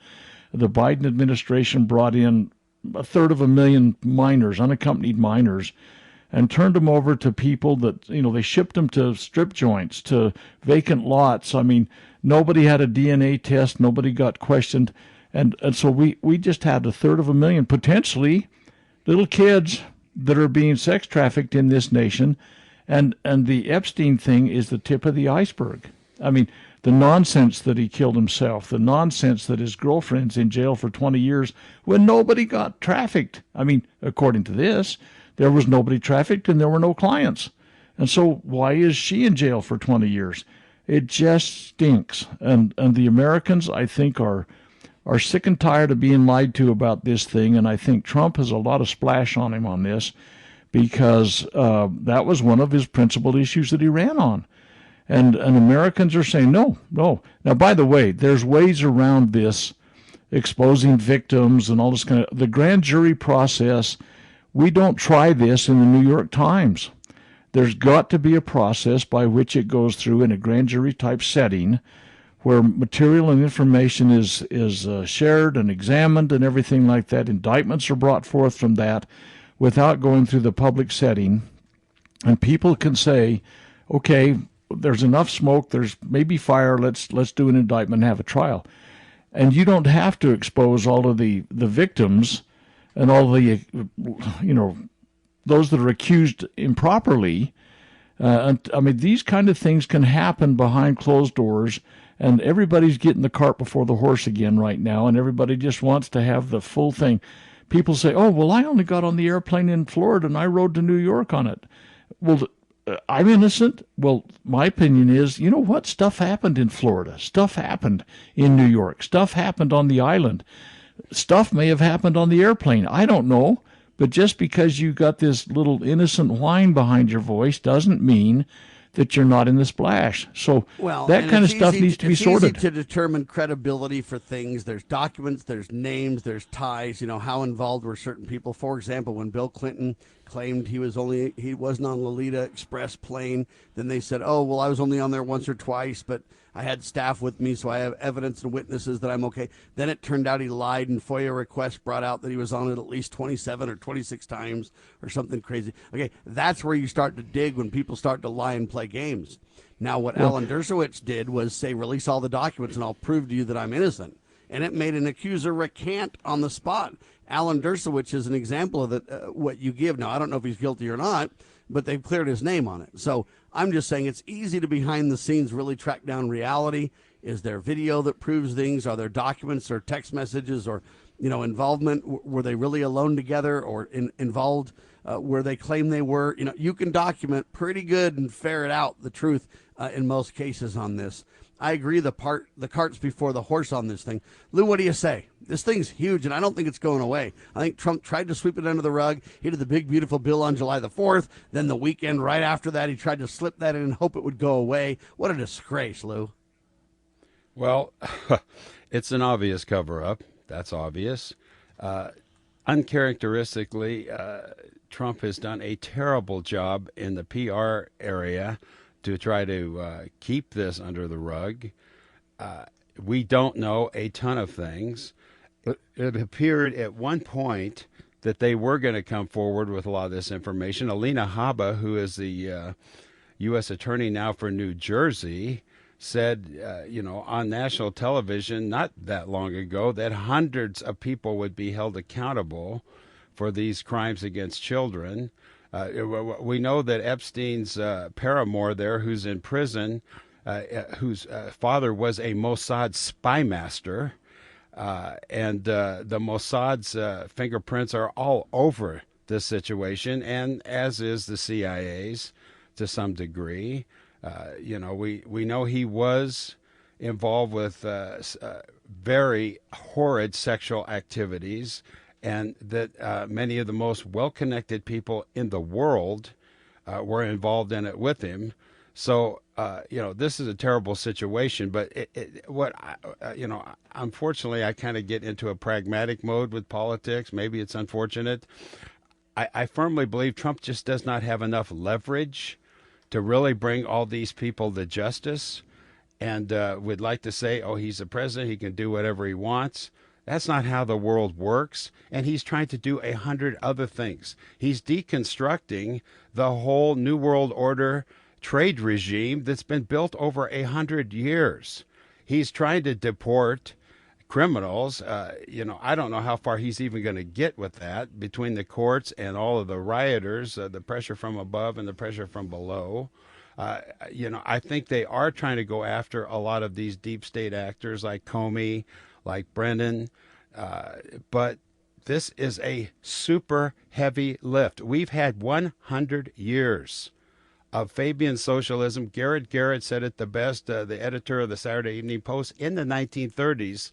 The Biden administration brought in 1/3 minors, unaccompanied minors, and turned them over to people that, they shipped them to strip joints, to vacant lots. I mean, nobody had a DNA test. Nobody got questioned. And so we just had 1/3 potentially little kids that are being sex trafficked in this nation, and the Epstein thing is the tip of the iceberg. I mean, the nonsense that he killed himself, the nonsense that his girlfriend's in jail for 20 years when nobody got trafficked. I mean, according to this, there was nobody trafficked and there were no clients. And so why is she in jail for 20 years? It just stinks. And the Americans, I think, are sick and tired of being lied to about this thing, and I think Trump has a lot of splash on him on this because that was one of his principal issues that he ran on. And Americans are saying, no. Now, by the way, there's ways around this, exposing victims and all this kind of, the grand jury process, we don't try this in the New York Times. There's got to be a process by which it goes through in a grand jury type setting where material and information is shared and examined and everything like that. Indictments are brought forth from that without going through the public setting. And people can say, okay, there's enough smoke, there's maybe fire, let's do an indictment and have a trial. And you don't have to expose all of the victims and all the, those that are accused improperly. I mean, these kind of things can happen behind closed doors, and everybody's getting the cart before the horse again right now, and everybody just wants to have the full thing. People say, oh, well, I only got on the airplane in Florida and I rode to New York on it. Well, I'm innocent. Well, my opinion is, you know what? Stuff happened in Florida. Stuff happened in New York. Stuff happened on the island. Stuff may have happened on the airplane. I don't know. But just because you got this little innocent whine behind your voice doesn't mean that you're not in the splash. So well, that kind of stuff needs to be sorted. It's easy to determine credibility for things. There's documents, there's names, there's ties. How involved were certain people? For example, when Bill Clinton claimed he wasn't on Lolita Express plane, then they said, oh, well, I was only on there once or twice, but I had staff with me, so I have evidence and witnesses that I'm okay. Then it turned out he lied, and FOIA requests brought out that he was on it at least 27 or 26 times or something crazy. Okay, that's where you start to dig when people start to lie and play games. Now, what Alan Dershowitz did was say, release all the documents and I'll prove to you that I'm innocent. And it made an accuser recant on the spot. Alan Dershowitz is an example of what you give. Now, I don't know if he's guilty or not, but they've cleared his name on it. So I'm just saying it's easy to behind the scenes really track down reality. Is there video that proves things? Are there documents or text messages or, involvement? Were they really alone together or involved where they claim they were? You can document pretty good and ferret out the truth in most cases on this. I agree the cart's before the horse on this thing. Lou, what do you say? This thing's huge, and I don't think it's going away. I think Trump tried to sweep it under the rug. He did the big, beautiful bill on July the 4th. Then the weekend right after that, he tried to slip that in and hope it would go away. What a disgrace, Lou. Well, it's an obvious cover-up. That's obvious. Uncharacteristically, Trump has done a terrible job in the PR area to try to keep this under the rug. We don't know a ton of things. It appeared at one point that they were going to come forward with a lot of this information. Alina Habba, who is the U.S. attorney now for New Jersey, said, on national television not that long ago that hundreds of people would be held accountable for these crimes against children. We know that Epstein's paramour there, who's in prison, whose father was a Mossad spy master, and the Mossad's fingerprints are all over this situation, and as is the CIA's to some degree. We know he was involved with very horrid sexual activities, and that many of the most well-connected people in the world were involved in it with him. So, this is a terrible situation. But unfortunately, I kind of get into a pragmatic mode with politics. Maybe it's unfortunate. I firmly believe Trump just does not have enough leverage to really bring all these people to justice, and would like to say, oh, he's the president, he can do whatever he wants. That's not how the world works, and he's trying to do 100 other things. He's deconstructing the whole New World Order trade regime that's been built over 100 years. He's trying to deport criminals. I don't know how far he's even going to get with that between the courts and all of the rioters, the pressure from above and the pressure from below. I think they are trying to go after a lot of these deep state actors like Comey, like Brennan, but this is a super heavy lift. We've had 100 years of Fabian socialism. Garrett said it the best, the editor of the Saturday Evening Post in the 1930s.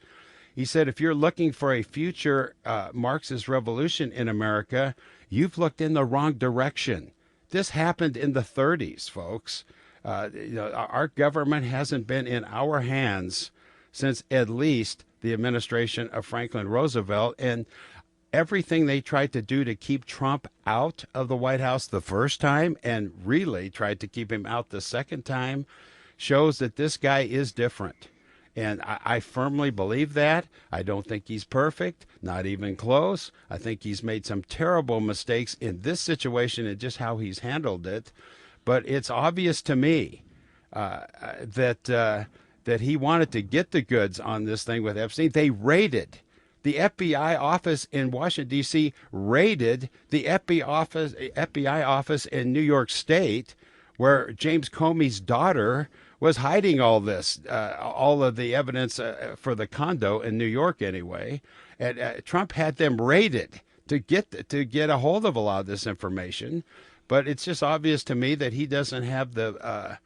He said, if you're looking for a future Marxist revolution in America, you've looked in the wrong direction. This happened in the 30s, folks. Our government hasn't been in our hands since at least the administration of Franklin Roosevelt, and everything they tried to do to keep Trump out of the White House the first time and really tried to keep him out the second time shows that this guy is different. And I firmly believe that. I don't think he's perfect, not even close. I think he's made some terrible mistakes in this situation and just how he's handled it. But it's obvious to me that he wanted to get the goods on this thing with Epstein. They raided. The FBI office in Washington, D.C. raided the FBI office in New York State, where James Comey's daughter was hiding all this, all of the evidence for the condo in New York anyway. And Trump had them raided to get a hold of a lot of this information. But it's just obvious to me that he doesn't have the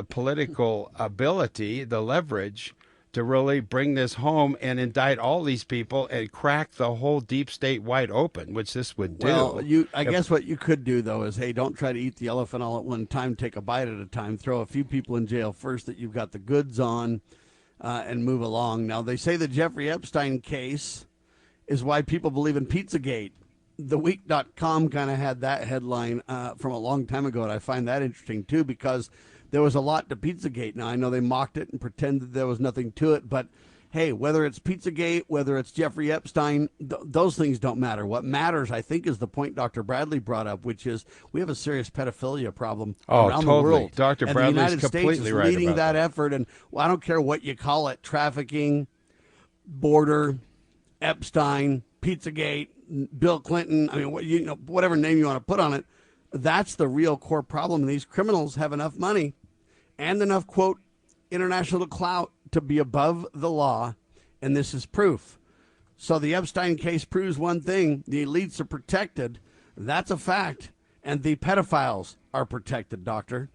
political ability, the leverage, to really bring this home and indict all these people and crack the whole deep state wide open, which this would do. Well, I guess what you could do, though, is, hey, don't try to eat the elephant all at one time. Take a bite at a time. Throw a few people in jail first that you've got the goods on and move along. Now, they say the Jeffrey Epstein case is why people believe in Pizzagate. TheWeek.com kind of had that headline from a long time ago, and I find that interesting, too, because there was a lot to Pizzagate. Now, I know they mocked it and pretended there was nothing to it, but, hey, whether it's Pizzagate, whether it's Jeffrey Epstein, those things don't matter. What matters, I think, is the point Dr. Bradley brought up, which is we have a serious pedophilia problem around the world. Dr. Bradley's completely right about that. The United States is leading that effort, and I don't care what you call it, trafficking, border, Epstein, Pizzagate, Bill Clinton, I mean, whatever name you want to put on it, that's the real core problem. And these criminals have enough money and enough, quote, international clout to be above the law, and this is proof. So the Epstein case proves one thing: the elites are protected. That's a fact. And the pedophiles are protected, Doctor.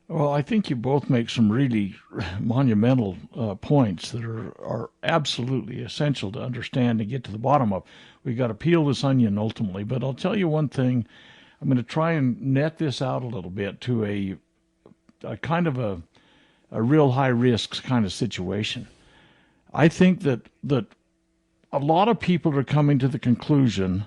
Well, I think you both make some really monumental points that are absolutely essential to understand and get to the bottom of. We got to peel this onion ultimately. But I'll tell you one thing. I'm going to try and net this out a little bit to a kind of a real high risk kind of situation. I think that a lot of people are coming to the conclusion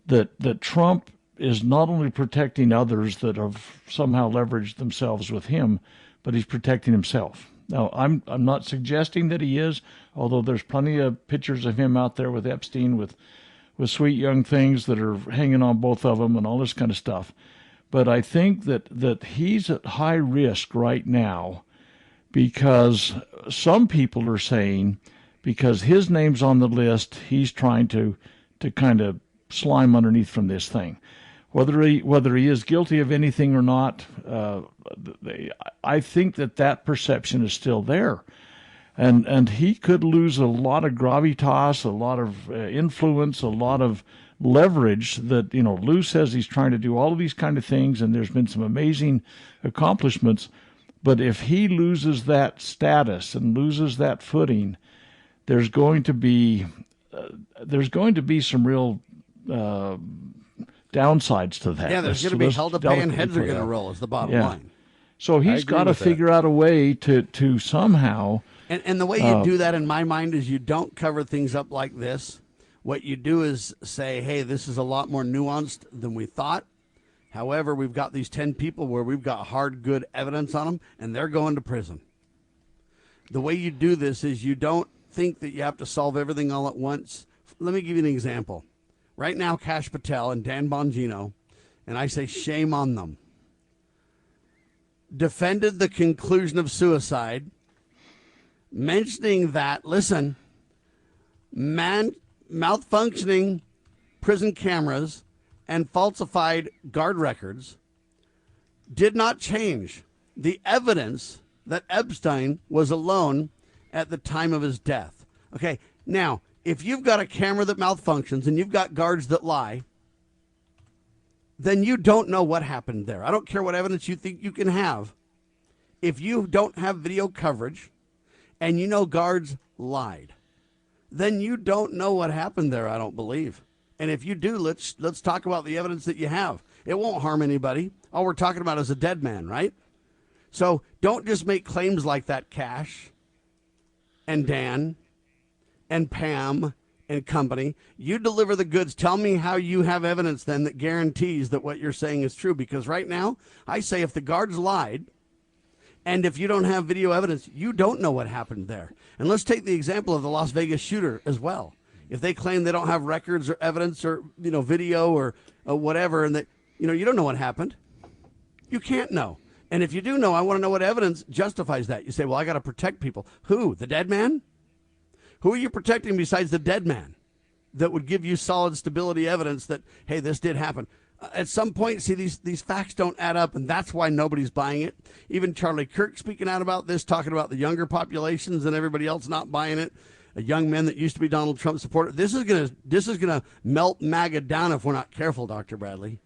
that Trump is not only protecting others that have somehow leveraged themselves with him, but he's protecting himself. Now, I'm not suggesting that he is, although there's plenty of pictures of him out there with Epstein with sweet young things that are hanging on both of them and all this kind of stuff. But I think that he's at high risk right now because some people are saying because his name's on the list, he's trying to kind of slime underneath from this thing. Whether he is guilty of anything or not, I think that perception is still there. And he could lose a lot of gravitas, a lot of influence, a lot of leverage that, Lew says he's trying to do all of these kind of things, and there's been some amazing accomplishments. But if he loses that status and loses that footing, there's going to be some real downsides to that. Yeah, there's going to be hell to pay and heads are going to roll is the bottom line. So he's got to figure out a way to somehow... And the way you do that, in my mind, is you don't cover things up like this. What you do is say, hey, this is a lot more nuanced than we thought. However, we've got these 10 people where we've got hard, good evidence on them, and they're going to prison. The way you do this is you don't think that you have to solve everything all at once. Let me give you an example. Right now, Kash Patel and Dan Bongino, and I say shame on them, defended the conclusion of suicide, mentioning that, listen, malfunctioning prison cameras and falsified guard records did not change the evidence that Epstein was alone at the time of his death. Okay, now, if you've got a camera that malfunctions and you've got guards that lie, then you don't know what happened there. I don't care what evidence you think you can have. If you don't have video coverage and you know guards lied, then you don't know what happened there, I don't believe. And if you do, let's talk about the evidence that you have. It won't harm anybody. All we're talking about is a dead man, right? So don't just make claims like that, Kash and Dan and Pam and company. You deliver the goods. Tell me how you have evidence then that guarantees that what you're saying is true. Because right now, I say if the guards lied, and if you don't have video evidence, you don't know what happened there. And let's take the example of the Las Vegas shooter as well. If they claim they don't have records or evidence or, video or whatever, and that, you don't know what happened. You can't know. And if you do know, I want to know what evidence justifies that. You say, well, I got to protect people. Who? The dead man? Who are you protecting besides the dead man that would give you solid stability evidence that, hey, this did happen? At some point, see, these facts don't add up, and that's why nobody's buying it. Even Charlie Kirk speaking out about this, talking about the younger populations and everybody else not buying it. A young man that used to be Donald Trump supporter. This is gonna melt MAGA down if we're not careful, Dr. Bradley.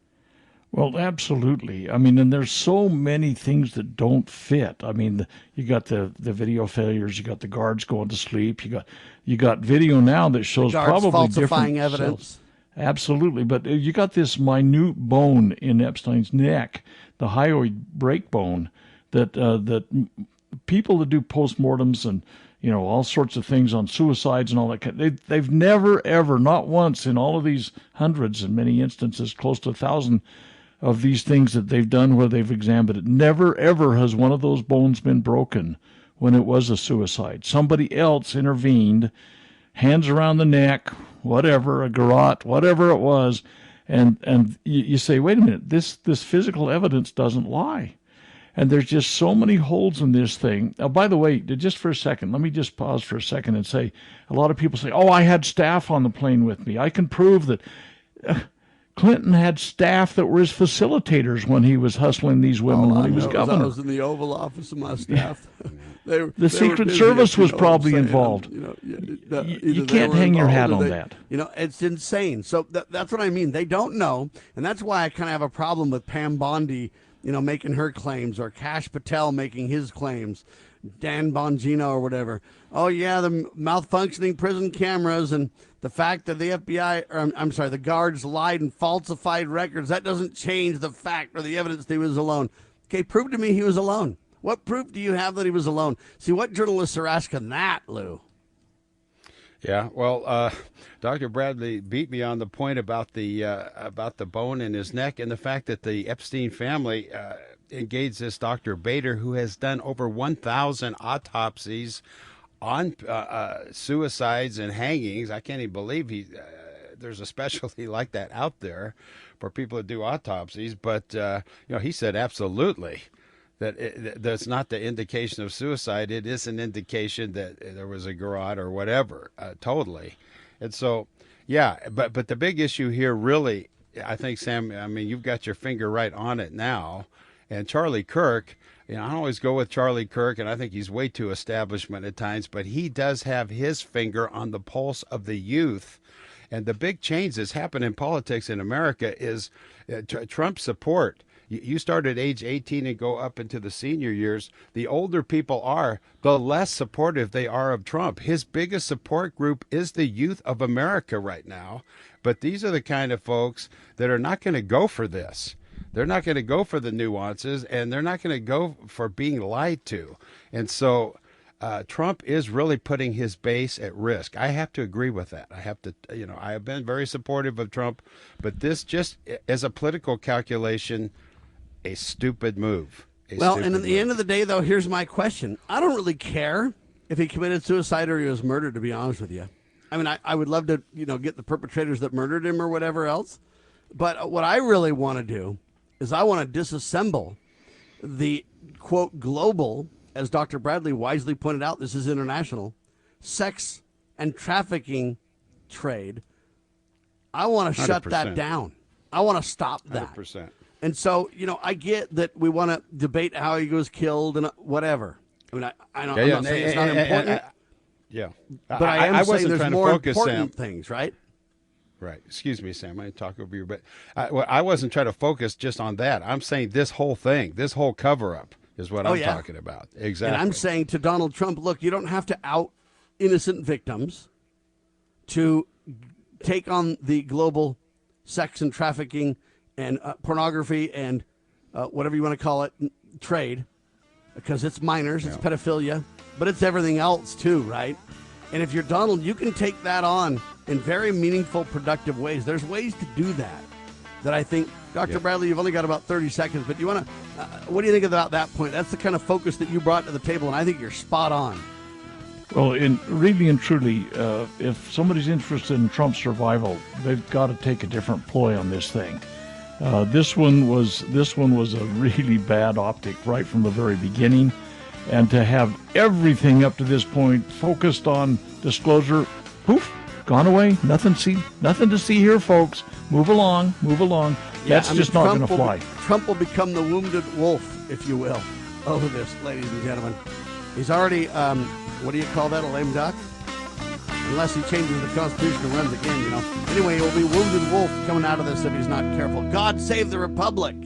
Well, absolutely. I mean, and there's so many things that don't fit. I mean, you got the video failures, you got the guards going to sleep, you got video now that shows probably falsifying different evidence. cells. Absolutely, but you got this minute bone in Epstein's neck, the hyoid break bone, that people that do postmortems and all sorts of things on suicides and all that. They've never ever, not once in all of these hundreds, in many instances, close to 1,000 of these things that they've done where they've examined it. Never ever has one of those bones been broken when it was a suicide. Somebody else intervened, hands around the neck, whatever, a garrote, whatever it was, and you say, wait a minute, this physical evidence doesn't lie. And there's just so many holes in this thing. Now, by the way, just for a second, let me just pause for a second and say, a lot of people say, I had staff on the plane with me. I can prove that Clinton had staff that were his facilitators when he was hustling these women when he was governor. I was in the Oval Office of my staff. The Secret Service was probably involved. You can't hang your hat on that. It's insane. So that's what I mean. They don't know, and that's why I kind of have a problem with Pam Bondi, making her claims, or Kash Patel making his claims, Dan Bongino or whatever. Oh, yeah, the malfunctioning prison cameras and the fact that the FBI, or the guards lied and falsified records, that doesn't change the fact or the evidence that he was alone. Okay, prove to me he was alone. What proof do you have that he was alone? See, what journalists are asking that, Lew? Yeah, well, Dr. Bradley beat me on the point about the bone in his neck and the fact that the Epstein family engaged this Dr. Bader, who has done over 1,000 autopsies on suicides and hangings. I can't even believe there's a specialty like that out there for people that do autopsies. But he said absolutely that that's not the indication of suicide. It is an indication that there was a garrote or whatever, totally. And so, yeah, but the big issue here really, I think, Sam, I mean, you've got your finger right on it now. And Charlie Kirk, I always go with Charlie Kirk, and I think he's way too establishment at times, but he does have his finger on the pulse of the youth. And the big change that's happened in politics in America is Trump support. You start at age 18 and go up into the senior years. The older people are, the less supportive they are of Trump. His biggest support group is the youth of America right now. But these are the kind of folks that are not going to go for this. They're not going to go for the nuances, and they're not going to go for being lied to. And so Trump is really putting his base at risk. I have to agree with that. I have to, I have been very supportive of Trump, but this just as a political calculation, a stupid move. And at the end of the day, though, here's my question. I don't really care if he committed suicide or he was murdered, to be honest with you. I mean, I would love to, get the perpetrators that murdered him or whatever else. But what I really want to do is I want to disassemble the, quote, global, as Dr. Bradley wisely pointed out, this is international, sex and trafficking trade. I want to shut that down. I want to stop that. 100%. And so, I get that we want to debate how he was killed and whatever. I mean, I'm not saying it's not important. But I am saying there's more important things, right? Right. Excuse me, Sam. I talk over you, but I wasn't trying to focus just on that. I'm saying this whole thing, this whole cover-up is what I'm talking about. Exactly. And I'm saying to Donald Trump, look, you don't have to out innocent victims to take on the global sex and trafficking and pornography and whatever you want to call it, trade, because it's minors, it's pedophilia, but it's everything else too, right? And if you're Donald, you can take that on in very meaningful, productive ways. There's ways to do that I think, Dr. Bradley, you've only got about 30 seconds, but you want to, what do you think about that point? That's the kind of focus that you brought to the table, and I think you're spot on. Well, really and truly, if somebody's interested in Trump's survival, they've got to take a different ploy on this thing. This one was a really bad optic right from the very beginning, and to have everything up to this point focused on disclosure, poof, gone away. Nothing to see here, folks. Move along. That's just not going to fly. Trump will become the wounded wolf, if you will, over this, ladies and gentlemen. He's already, what do you call that, a lame duck? Unless he changes the Constitution and runs again, you know. Anyway, he'll be wounded wolf coming out of this if he's not careful. God save the Republic.